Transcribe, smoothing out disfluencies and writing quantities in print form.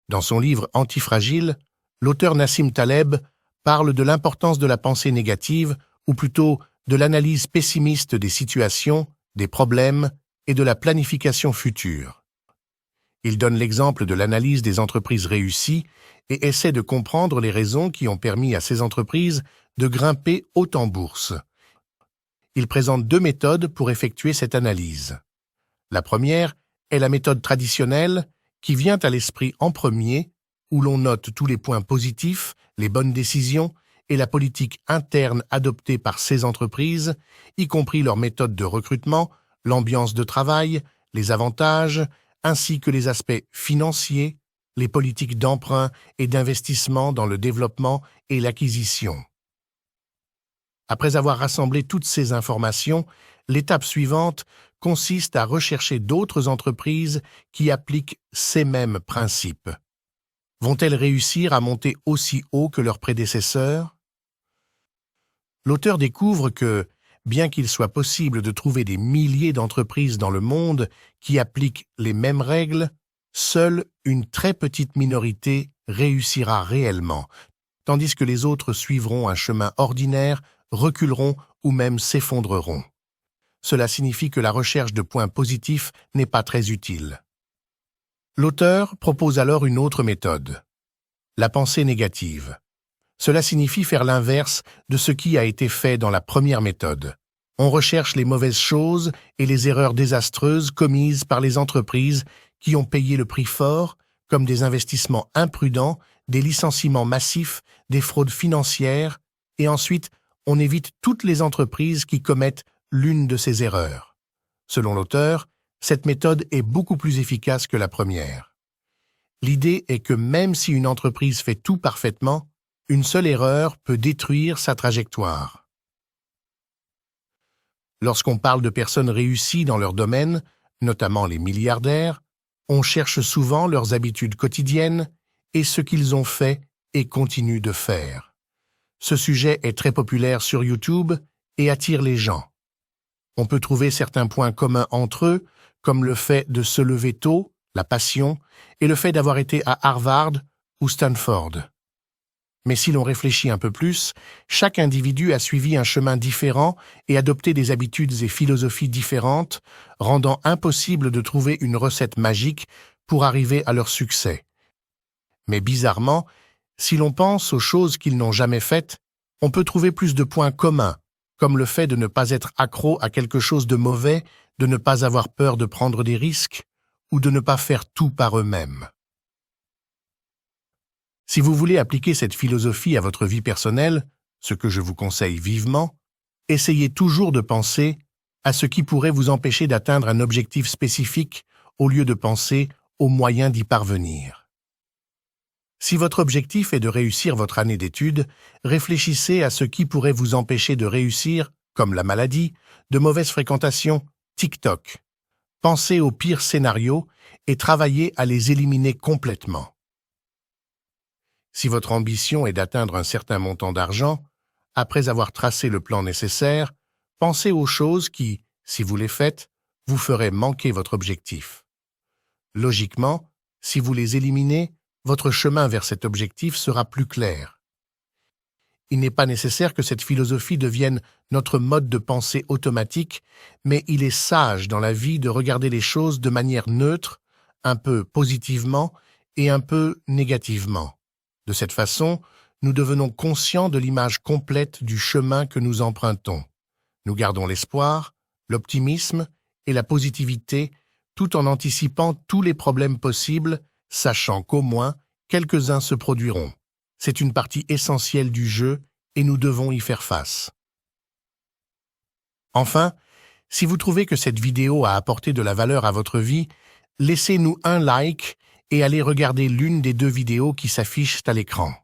Dans son livre Antifragile, l'auteur Nassim Taleb parle de l'importance de la pensée négative, ou plutôt de l'analyse pessimiste des situations, des problèmes et de la planification future. Il donne l'exemple de l'analyse des entreprises réussies et essaie de comprendre les raisons qui ont permis à ces entreprises de grimper haut en bourse. Il présente 2 méthodes pour effectuer cette analyse. La première est la méthode traditionnelle qui vient à l'esprit en premier, où l'on note tous les points positifs, les bonnes décisions et la politique interne adoptée par ces entreprises, y compris leur méthode de recrutement, l'ambiance de travail, les avantages, ainsi que les aspects financiers, les politiques d'emprunt et d'investissement dans le développement et l'acquisition. Après avoir rassemblé toutes ces informations, l'étape suivante consiste à rechercher d'autres entreprises qui appliquent ces mêmes principes. Vont-elles réussir à monter aussi haut que leurs prédécesseurs? L'auteur découvre que, bien qu'il soit possible de trouver des milliers d'entreprises dans le monde qui appliquent les mêmes règles, seule une très petite minorité réussira réellement, tandis que les autres suivront un chemin ordinaire, reculeront ou même s'effondreront. Cela signifie que la recherche de points positifs n'est pas très utile. L'auteur propose alors une autre méthode, la pensée négative. Cela signifie faire l'inverse de ce qui a été fait dans la première méthode. On recherche les mauvaises choses et les erreurs désastreuses commises par les entreprises qui ont payé le prix fort, comme des investissements imprudents, des licenciements massifs, des fraudes financières, et ensuite, on évite toutes les entreprises qui commettent l'une de ces erreurs. Selon l'auteur, cette méthode est beaucoup plus efficace que la première. L'idée est que même si une entreprise fait tout parfaitement, une seule erreur peut détruire sa trajectoire. Lorsqu'on parle de personnes réussies dans leur domaine, notamment les milliardaires, on cherche souvent leurs habitudes quotidiennes et ce qu'ils ont fait et continuent de faire. Ce sujet est très populaire sur YouTube et attire les gens. On peut trouver certains points communs entre eux, comme le fait de se lever tôt, la passion, et le fait d'avoir été à Harvard ou Stanford. Mais si l'on réfléchit un peu plus, chaque individu a suivi un chemin différent et adopté des habitudes et philosophies différentes, rendant impossible de trouver une recette magique pour arriver à leur succès. Mais bizarrement, si l'on pense aux choses qu'ils n'ont jamais faites, on peut trouver plus de points communs, comme le fait de ne pas être accro à quelque chose de mauvais, de ne pas avoir peur de prendre des risques, ou de ne pas faire tout par eux-mêmes. Si vous voulez appliquer cette philosophie à votre vie personnelle, ce que je vous conseille vivement, essayez toujours de penser à ce qui pourrait vous empêcher d'atteindre un objectif spécifique au lieu de penser aux moyens d'y parvenir. Si votre objectif est de réussir votre année d'études, réfléchissez à ce qui pourrait vous empêcher de réussir, comme la maladie, de mauvaises fréquentations, TikTok. Pensez aux pires scénarios et travaillez à les éliminer complètement. Si votre ambition est d'atteindre un certain montant d'argent, après avoir tracé le plan nécessaire, pensez aux choses qui, si vous les faites, vous feraient manquer votre objectif. Logiquement, si vous les éliminez, votre chemin vers cet objectif sera plus clair. Il n'est pas nécessaire que cette philosophie devienne notre mode de pensée automatique, mais il est sage dans la vie de regarder les choses de manière neutre, un peu positivement et un peu négativement. De cette façon, nous devenons conscients de l'image complète du chemin que nous empruntons. Nous gardons l'espoir, l'optimisme et la positivité tout en anticipant tous les problèmes possibles, sachant qu'au moins quelques-uns se produiront. C'est une partie essentielle du jeu et nous devons y faire face. Enfin, si vous trouvez que cette vidéo a apporté de la valeur à votre vie, laissez-nous un like et allez regarder l'une des 2 vidéos qui s'affichent à l'écran.